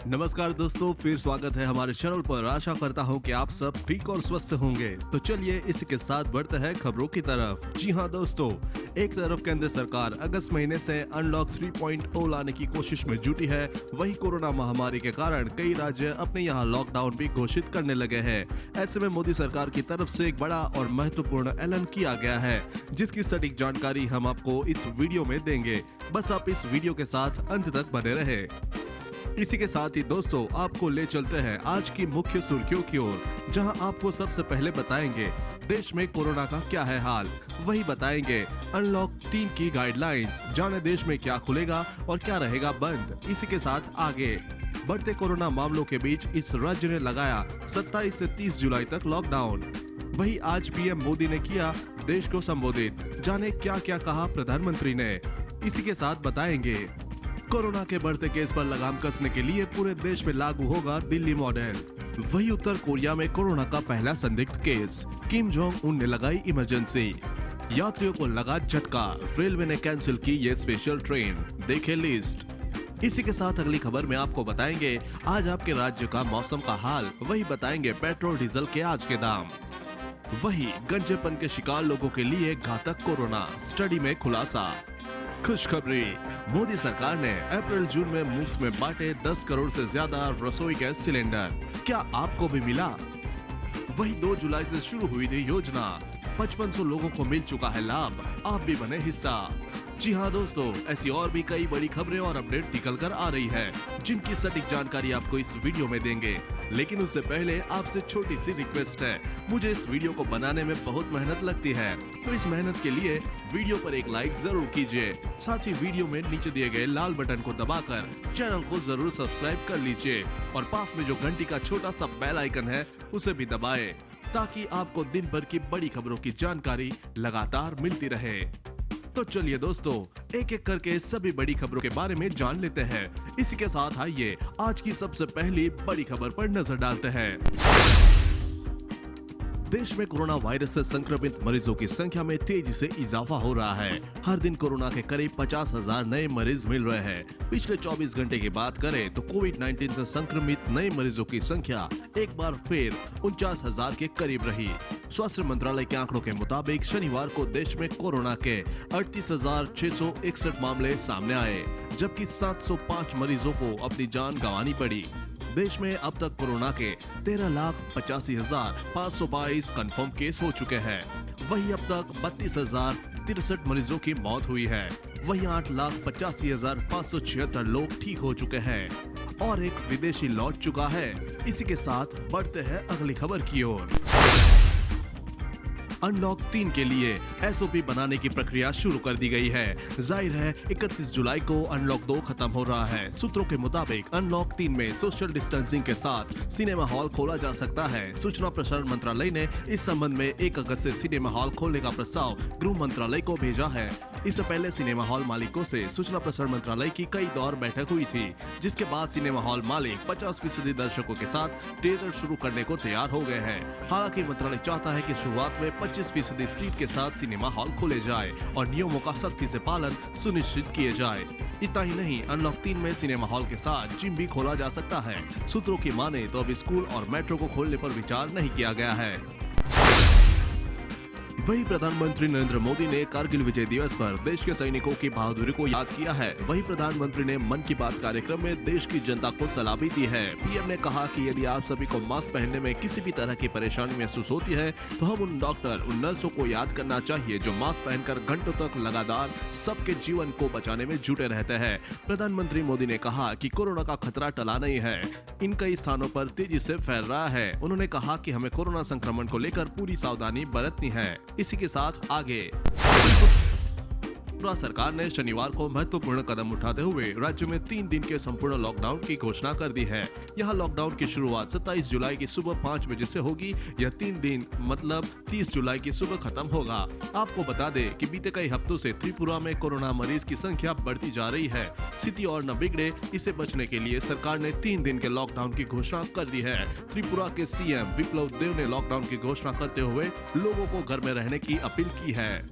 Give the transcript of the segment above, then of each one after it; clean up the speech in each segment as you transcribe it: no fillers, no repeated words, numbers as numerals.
नमस्कार दोस्तों, फिर स्वागत है हमारे चैनल पर। आशा करता हूं कि आप सब ठीक और स्वस्थ होंगे। तो चलिए इसी के साथ बढ़ते हैं खबरों की तरफ। जी हां दोस्तों, एक तरफ केंद्र सरकार अगस्त महीने से अनलॉक 3.0 लाने की कोशिश में जुटी है, वहीं कोरोना महामारी के कारण कई राज्य अपने यहां लॉकडाउन भी घोषित करने लगे हैं। ऐसे में मोदी सरकार की तरफ से एक बड़ा और महत्वपूर्ण ऐलान किया गया है, जिसकी सटीक जानकारी हम आपको इस वीडियो में देंगे। बस आप इस वीडियो के साथ अंत तक बने रहे। इसी के साथ ही दोस्तों आपको ले चलते हैं आज की मुख्य सुर्खियों की ओर, जहां आपको सबसे पहले बताएंगे देश में कोरोना का क्या है हाल, वही बताएंगे अनलॉक 3 की गाइडलाइंस, जाने देश में क्या खुलेगा और क्या रहेगा बंद। इसी के साथ आगे बढ़ते कोरोना मामलों के बीच इस राज्य ने लगाया 27 से 30 जुलाई तक लॉकडाउन। वही आज पीएम मोदी ने किया देश को संबोधित, जाने क्या क्या कहा प्रधानमंत्री ने। इसी के साथ बताएंगे कोरोना के बढ़ते केस पर लगाम कसने के लिए पूरे देश में लागू होगा दिल्ली मॉडल। वही उत्तर कोरिया में कोरोना का पहला संदिग्ध केस, किम जोंग उन ने लगाई इमरजेंसी। यात्रियों को लगा झटका, रेलवे ने कैंसिल की ये स्पेशल ट्रेन, देखे लिस्ट। इसी के साथ अगली खबर में आपको बताएंगे आज आपके राज्य का मौसम का हाल, वही बताएंगे पेट्रोल डीजल के आज के दाम। वही गंजेपन के शिकार लोगों के लिए घातक कोरोना, स्टडी में खुलासा। खुशखबरी, मोदी सरकार ने अप्रैल जून में मुफ्त में बांटे 10 करोड़ से ज्यादा रसोई गैस सिलेंडर, क्या आपको भी मिला? वही 2 जुलाई से शुरू हुई थी योजना, 5500 लोगों को मिल चुका है लाभ, आप भी बने हिस्सा। जी हाँ दोस्तों, ऐसी और भी कई बड़ी खबरें और अपडेट निकल कर आ रही है, जिनकी सटीक जानकारी आपको इस वीडियो में देंगे। लेकिन उससे पहले आपसे छोटी सी रिक्वेस्ट है, मुझे इस वीडियो को बनाने में बहुत मेहनत लगती है, तो इस मेहनत के लिए वीडियो पर एक लाइक जरूर कीजिए। साथ ही वीडियो में नीचे दिए गए लाल बटन को दबाकर चैनल को जरूर सब्सक्राइब कर लीजिए और पास में जो घंटी का छोटा सा बेल आइकन है उसे भी दबाएं, ताकि आपको दिन भर की बड़ी खबरों की जानकारी लगातार मिलती रहे। तो चलिए दोस्तों, एक एक करके सभी बड़ी खबरों के बारे में जान लेते हैं। इसी के साथ आइए आज की सबसे पहली बड़ी खबर पर नजर डालते हैं। देश में कोरोना वायरस से संक्रमित मरीजों की संख्या में तेजी से इजाफा हो रहा है। हर दिन कोरोना के करीब 50,000 नए मरीज मिल रहे हैं। पिछले 24 घंटे की बात करें तो कोविड-19 से संक्रमित नए मरीजों की संख्या एक बार फिर 49,000 के करीब रही। स्वास्थ्य मंत्रालय के आंकड़ों के मुताबिक शनिवार को देश में कोरोना के 38,661 मामले सामने आए, जबकि 705 मरीजों को अपनी जान गंवानी पड़ी। देश में अब तक कोरोना के 13,85,522 कंफर्म केस हो चुके हैं। वहीं अब तक 32,063 मरीजों की मौत हुई है। वहीं 8,85,576 लोग ठीक हो चुके हैं और एक विदेशी लौट चुका है। इसी के साथ बढ़ते हैं अगली खबर की ओर। अनलॉक 3 के लिए एसओपी बनाने की प्रक्रिया शुरू कर दी गई है। जाहिर है 31 जुलाई को अनलॉक 2 खत्म हो रहा है। सूत्रों के मुताबिक अनलॉक 3 में सोशल डिस्टेंसिंग के साथ सिनेमा हॉल खोला जा सकता है। सूचना प्रसारण मंत्रालय ने इस संबंध में 1 अगस्त से सिनेमा हॉल खोलने का प्रस्ताव गृह मंत्रालय को भेजा है। इससे पहले सिनेमा हॉल मालिकों से सूचना प्रसारण मंत्रालय की कई दौर बैठक हुई थी, जिसके बाद सिनेमा हॉल मालिक 50% दर्शकों के साथ थिएटर शुरू करने को तैयार हो गए हैं। हालांकि मंत्रालय चाहता है कि शुरुआत में 25% सीट के साथ सिनेमा हॉल खोले जाए और नियमों का सख्ती से पालन सुनिश्चित किए जाए। इतना ही नहीं, अनलॉक 3 में सिनेमा हॉल के साथ जिम भी खोला जा सकता है। सूत्रों की माने तो अब स्कूल और मेट्रो को खोलने पर विचार नहीं किया गया है। वही प्रधानमंत्री नरेंद्र मोदी ने कारगिल विजय दिवस पर देश के सैनिकों की बहादुरी को याद किया है। वही प्रधानमंत्री ने मन की बात कार्यक्रम में देश की जनता को सलाह भी दी है। पीएम ने कहा कि यदि आप सभी को मास्क पहनने में किसी भी तरह की परेशानी महसूस होती है तो हम उन डॉक्टर, उन नर्सों को याद करना चाहिए जो मास्क पहनकर घंटों तक लगातार सबके जीवन को बचाने में जुटे रहते हैं। प्रधानमंत्री मोदी ने कहा कि कोरोना का खतरा टला नहीं है, इन कई स्थानों पर तेजी से फैल रहा है। उन्होंने कहा कि हमें कोरोना संक्रमण को लेकर पूरी सावधानी बरतनी है। इसी के साथ आगे त्रिपुरा सरकार ने शनिवार को महत्वपूर्ण कदम उठाते हुए राज्य में 3 दिन के संपूर्ण लॉकडाउन की घोषणा कर दी है। यहां लॉकडाउन की शुरुआत 27 जुलाई की सुबह 5 बजे से होगी। यह 3 दिन मतलब 30 जुलाई की सुबह खत्म होगा। आपको बता दें कि बीते कई हफ्तों से त्रिपुरा में कोरोना मरीज की संख्या बढ़ती जा रही है। स्थिति और न बिगड़े, इसे बचने के लिए सरकार ने 3 दिन के लॉकडाउन की घोषणा कर दी है। त्रिपुरा के सीएम विप्लव देव ने लॉकडाउन की घोषणा करते हुए लोगों को घर में रहने की अपील की है।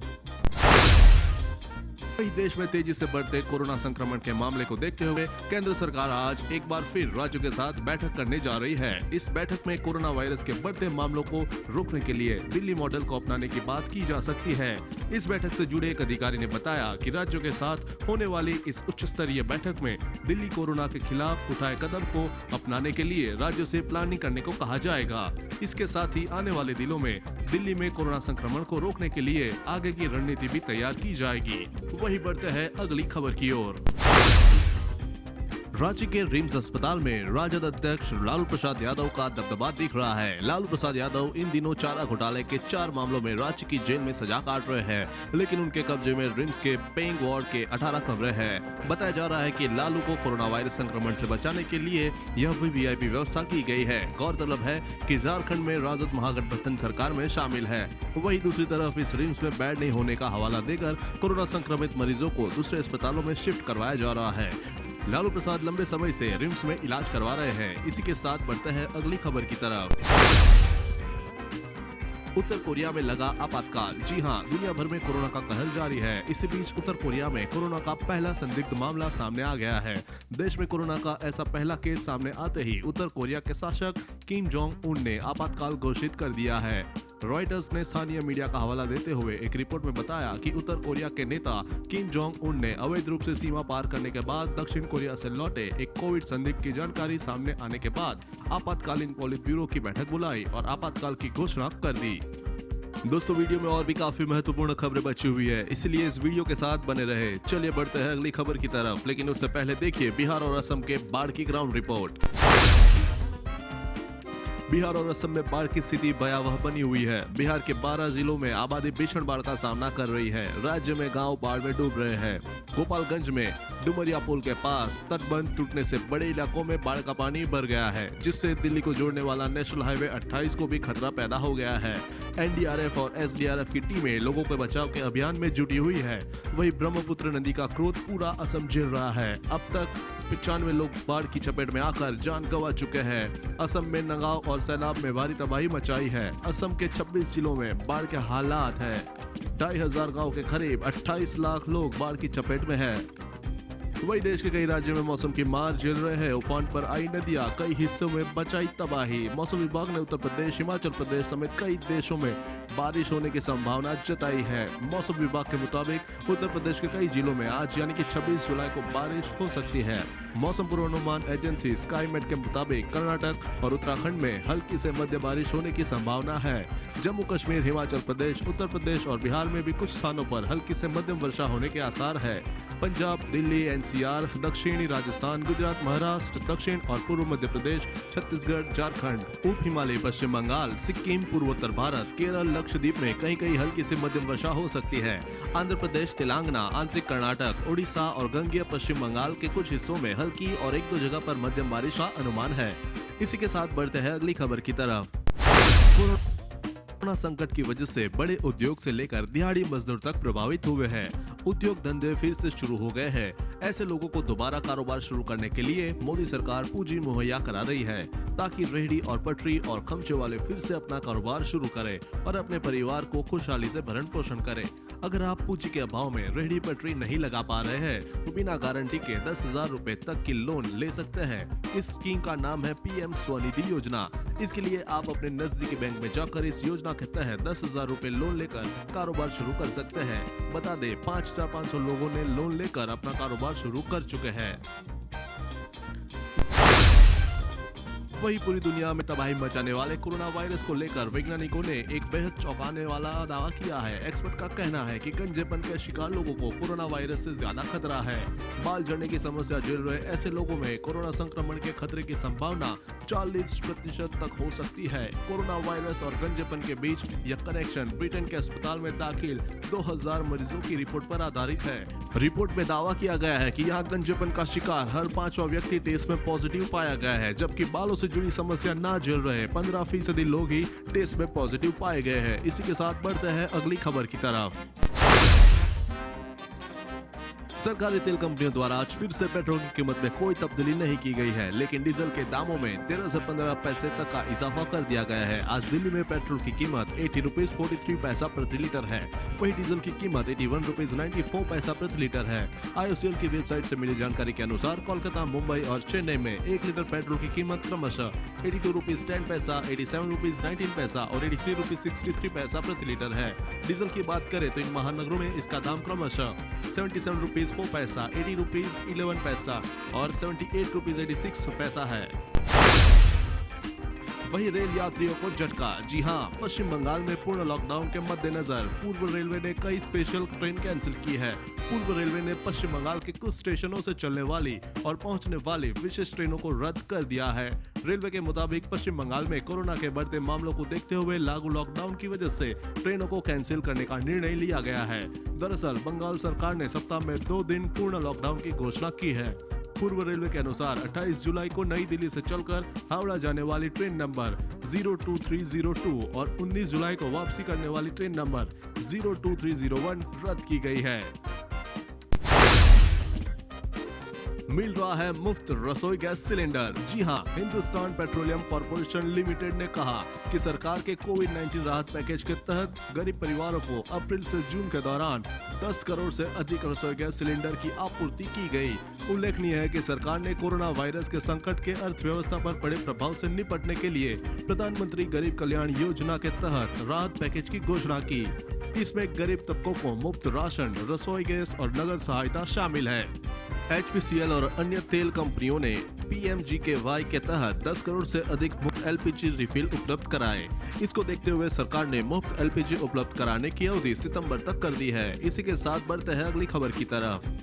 वहीं देश में तेजी से बढ़ते कोरोना संक्रमण के मामले को देखते हुए केंद्र सरकार आज एक बार फिर राज्यों के साथ बैठक करने जा रही है। इस बैठक में कोरोना वायरस के बढ़ते मामलों को रोकने के लिए दिल्ली मॉडल को अपनाने की बात की जा सकती है। इस बैठक से जुड़े एक अधिकारी ने बताया कि राज्यों के साथ होने वाली इस उच्च स्तरीय बैठक में दिल्ली कोरोना के खिलाफ उठाए कदम को अपनाने के लिए राज्यों से प्लानिंग करने को कहा जाएगा। इसके साथ ही आने वाले दिनों में दिल्ली में कोरोना संक्रमण को रोकने के लिए आगे की रणनीति भी तैयार की जाएगी। वही बढ़ते हैं अगली खबर की ओर। रांची के रिम्स अस्पताल में राजद अध्यक्ष लालू प्रसाद यादव का दबदबा दिख रहा है। लालू प्रसाद यादव इन दिनों चारा घोटाले के 4 मामलों में रांची की जेल में सजा काट रहे हैं, लेकिन उनके कब्जे में रिम्स के पेइंग वार्ड के 18 कमरे हैं। बताया जा रहा है कि लालू को कोरोना वायरस संक्रमण से बचाने के लिए यह वीवीआईपी व्यवस्था की गई है। गौरतलब है कि झारखंड में राजद महागठबंधन सरकार में शामिल है। वहीं दूसरी तरफ इस रिम्स में बेड नहीं होने का हवाला देकर कोरोना संक्रमित मरीजों को दूसरे अस्पतालों में शिफ्ट करवाया जा रहा है। लालू प्रसाद लंबे समय से रिम्स में इलाज करवा रहे हैं। इसी के साथ बढ़ते हैं अगली खबर की तरफ। उत्तर कोरिया में लगा आपातकाल। जी हां, दुनिया भर में कोरोना का कहर जारी है। इसी बीच उत्तर कोरिया में कोरोना का पहला संदिग्ध मामला सामने आ गया है। देश में कोरोना का ऐसा पहला केस सामने आते ही उत्तर कोरिया के शासक किम जोंग उन ने आपातकाल घोषित कर दिया है। रॉयटर्स ने स्थानीय मीडिया का हवाला देते हुए एक रिपोर्ट में बताया कि उत्तर कोरिया के नेता किम जोंग उन ने अवैध रूप से सीमा पार करने के बाद दक्षिण कोरिया से लौटे एक कोविड संदिग्ध की जानकारी सामने आने के बाद आपातकालीन पोलित ब्यूरो की बैठक बुलाई और आपातकाल की घोषणा कर दी। दोस्तों, वीडियो में और भी काफी महत्वपूर्ण खबरें बची हुई है, इसलिए इस वीडियो के साथ बने रहे। चलिए बढ़ते हैं अगली खबर की तरफ, लेकिन उससे पहले देखिए बिहार और असम के बाढ़ की ग्राउंड रिपोर्ट। बिहार और असम में बाढ़ की स्थिति भयावह बनी हुई है। बिहार के 12 जिलों में आबादी भीषण बाढ़ का सामना कर रही है। राज्य में गांव बाढ़ में डूब रहे हैं। गोपालगंज में डुमरिया पुल के पास तटबंध टूटने से बड़े इलाकों में बाढ़ का पानी भर गया है, जिससे दिल्ली को जोड़ने वाला नेशनल हाईवे 28 को भी खतरा पैदा हो गया है। एनडीआरएफ और एसडीआरएफ की टीमें लोगों के बचाव के अभियान में जुटी हुई है। वहीं ब्रह्मपुत्र नदी का क्रोध पूरा असम झेल रहा है। अब तक 95 लोग बाढ़ की चपेट में आकर जान गंवा चुके हैं। असम में नगांव और सैलाब में भारी तबाही मचाई है। असम के 26 जिलों में बाढ़ के हालात है। 2500 गांव के करीब 28 लाख लोग बाढ़ की चपेट में है। वही देश के कई राज्यों में मौसम की मार झेल रहे हैं। उफान पर आई नदियां, कई हिस्सों में मचाई तबाही। मौसम विभाग ने उत्तर प्रदेश, हिमाचल प्रदेश समेत कई देशों में बारिश होने की संभावना जताई है। मौसम विभाग के मुताबिक उत्तर प्रदेश के कई जिलों में आज यानी कि 26 जुलाई को बारिश हो सकती है। मौसम पूर्वानुमान एजेंसी स्काईमेट के मुताबिक कर्नाटक और उत्तराखंड में हल्की से मध्य बारिश होने की संभावना है। जम्मू कश्मीर, हिमाचल प्रदेश, उत्तर प्रदेश और बिहार में भी कुछ स्थानों पर हल्की से मध्यम वर्षा होने के आसार है। पंजाब, दिल्ली, एनसीआर, दक्षिणी राजस्थान, गुजरात, महाराष्ट्र, दक्षिण और पूर्व मध्य प्रदेश, छत्तीसगढ़, झारखंड, उप हिमालय, पश्चिम बंगाल, सिक्किम, पूर्वोत्तर भारत, केरल, लक्षद्वीप में कहीं कहीं हल्की से मध्यम वर्षा हो सकती है। आंध्र प्रदेश, तेलंगाना, आंतरिक कर्नाटक, उड़ीसा और गंगेय पश्चिम बंगाल के कुछ हिस्सों में हल्की और 1-2 जगह पर मध्यम बारिश का अनुमान है। इसी के साथ बढ़ते हैं अगली खबर की तरफ। कोरोना संकट की वजह से बड़े उद्योग से लेकर दिहाड़ी मजदूर तक प्रभावित हुए हैं। उद्योग धंधे फिर से शुरू हो गए हैं। ऐसे लोगों को दोबारा कारोबार शुरू करने के लिए मोदी सरकार पूंजी मुहैया करा रही है, ताकि रेहड़ी और पटरी और खमचे वाले फिर से अपना कारोबार शुरू करें और अपने परिवार को खुशहाली से भरण पोषण करें। अगर आप पूंजी के अभाव में रेहड़ी पटरी नहीं लगा पा रहे हैं तो बिना गारंटी के 10,000 रुपए तक की लोन ले सकते हैं। इस स्कीम का नाम है पीएम स्वनिधि योजना। इसके लिए आप अपने नजदीकी बैंक में जाकर इस योजना के तहत 10,000 रुपए लोन लेकर कारोबार शुरू कर सकते हैं। बता दें, 5,500 लोगों ने लोन लेकर अपना कारोबार शुरू कर चुके हैं। वही पूरी दुनिया में तबाही मचाने वाले कोरोना वायरस को लेकर वैज्ञानिकों ने एक बेहद चौंकाने वाला दावा किया है। एक्सपर्ट का कहना है कि गंजेपन के शिकार लोगों को कोरोना वायरस से ज्यादा खतरा है। बाल झड़ने की समस्या झेल रहे ऐसे लोगों में कोरोना संक्रमण के खतरे की संभावना 40% तक हो सकती है। कोरोना वायरस और गंजेपन के बीच यह कनेक्शन ब्रिटेन के अस्पताल में दाखिल 2000 मरीजों की रिपोर्ट पर आधारित है। रिपोर्ट में दावा किया गया है कि यहाँ गंजेपन का शिकार हर 5वां व्यक्ति टेस्ट में पॉजिटिव पाया गया है, जबकि बालों से जुड़ी समस्या ना झेल रहे 15% लोग ही टेस्ट में पॉजिटिव पाए गए हैं। इसी के साथ बढ़ते हैं अगली खबर की तरफ। सरकारी तेल कंपनियों द्वारा आज फिर से पेट्रोल की कीमत में कोई तब्दीली नहीं की गई है, लेकिन डीजल के दामों में 13 से 15 पैसे तक का इजाफा कर दिया गया है। आज दिल्ली में पेट्रोल की कीमत 80 रुपीज 43 पैसा प्रति लीटर है, वही डीजल की कीमत 81 रुपीज 94 पैसा प्रति लीटर है। IOCL की वेबसाइट से मिली जानकारी के अनुसार कोलकाता, मुंबई और चेन्नई में 1 लीटर पेट्रोल की कीमत क्रमशः 82 रुपीज 10 पैसा, 87 रुपीज 19 पैसा और 83 रुपीज 63 पैसा प्रति लीटर है। डीजल की बात करें तो इन महानगरों में इसका दाम क्रमशः 77 रुपीज 4 पैसा, 80 रुपीज 11 पैसा और 78 रुपीज 86 पैसा है। वही रेल यात्रियों को झटका। जी हां, पश्चिम बंगाल में पूर्ण लॉकडाउन के मद्देनजर पूर्व रेलवे ने कई स्पेशल ट्रेन कैंसिल की है। पूर्व रेलवे ने पश्चिम बंगाल के कुछ स्टेशनों से चलने वाली और पहुंचने वाली विशेष ट्रेनों को रद्द कर दिया है। रेलवे के मुताबिक पश्चिम बंगाल में कोरोना के बढ़ते मामलों को देखते हुए लागू लॉकडाउन की वजह से ट्रेनों को कैंसिल करने का निर्णय लिया गया है। दरअसल बंगाल सरकार ने सप्ताह में 2 दिन पूर्ण लॉकडाउन की घोषणा की है। पूर्व रेलवे के अनुसार 28 जुलाई को नई दिल्ली से चलकर हावड़ा जाने वाली ट्रेन नंबर 02302 और 19 जुलाई को वापसी करने वाली ट्रेन नंबर 02301 रद्द की गई है। मिल रहा है मुफ्त रसोई गैस सिलेंडर। जी हां, हिंदुस्तान पेट्रोलियम कॉर्पोरेशन लिमिटेड ने कहा कि सरकार के कोविड-19 राहत पैकेज के तहत गरीब परिवारों को अप्रैल से जून के दौरान 10 करोड़ से अधिक रसोई गैस सिलेंडर की आपूर्ति की गई। उल्लेखनीय है कि सरकार ने कोरोना वायरस के संकट के अर्थव्यवस्था पर पड़े प्रभाव से निपटने के लिए प्रधानमंत्री गरीब कल्याण योजना के तहत राहत पैकेज की घोषणा की। इसमें गरीब तबकों को मुफ्त राशन, रसोई गैस और नगद सहायता शामिल है। HPCL और अन्य तेल कंपनियों ने PMGKY के तहत 10 करोड़ से अधिक मुफ्त LPG रिफिल उपलब्ध कराए। इसको देखते हुए सरकार ने मुफ्त LPG उपलब्ध कराने की अवधि सितंबर तक कर दी है। इसी के साथ बढ़ते हैं अगली खबर की तरफ।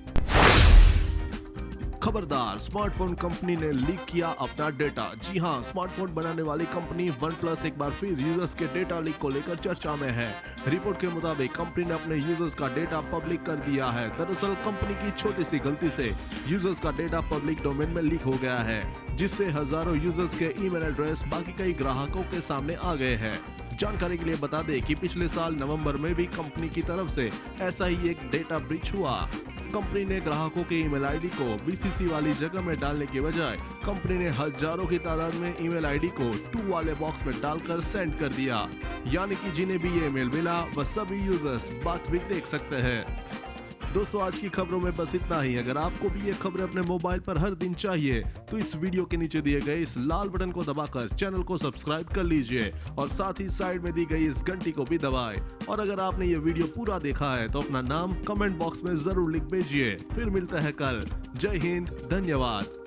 खबरदार, स्मार्टफोन कंपनी ने लीक किया अपना डेटा। जी हां, स्मार्टफोन बनाने वाली कंपनी OnePlus एक बार फिर यूजर्स के डेटा लीक को लेकर चर्चा में है। रिपोर्ट के मुताबिक कंपनी ने अपने यूजर्स का डेटा पब्लिक कर दिया है। दरअसल कंपनी की छोटी सी गलती से यूजर्स का डेटा पब्लिक डोमेन में लीक हो गया है, जिससे हजारों यूजर्स के ईमेल एड्रेस बाकी कई ग्राहकों के सामने आ गए हैं। जानकारी के लिए बता दें कि पिछले साल नवंबर में भी कंपनी की तरफ से ऐसा ही एक डेटा ब्रीच हुआ। कंपनी ने ग्राहकों के ईमेल आईडी को BCC वाली जगह में डालने के बजाय कंपनी ने हजारों की तादाद में ईमेल आईडी को टू वाले बॉक्स में डालकर सेंड कर दिया। यानी कि जिन्हें भी ये ईमेल मिला वह सभी यूजर्स बॉक्स भी देख सकते हैं। दोस्तों, आज की खबरों में बस इतना ही। अगर आपको भी ये खबरें अपने मोबाइल पर हर दिन चाहिए तो इस वीडियो के नीचे दिए गए इस लाल बटन को दबाकर चैनल को सब्सक्राइब कर लीजिए और साथ ही साइड में दी गई इस घंटी को भी दबाएं। और अगर आपने ये वीडियो पूरा देखा है तो अपना नाम कमेंट बॉक्स में जरूर लिख भेजिए। फिर मिलते हैं कल। जय हिंद, धन्यवाद।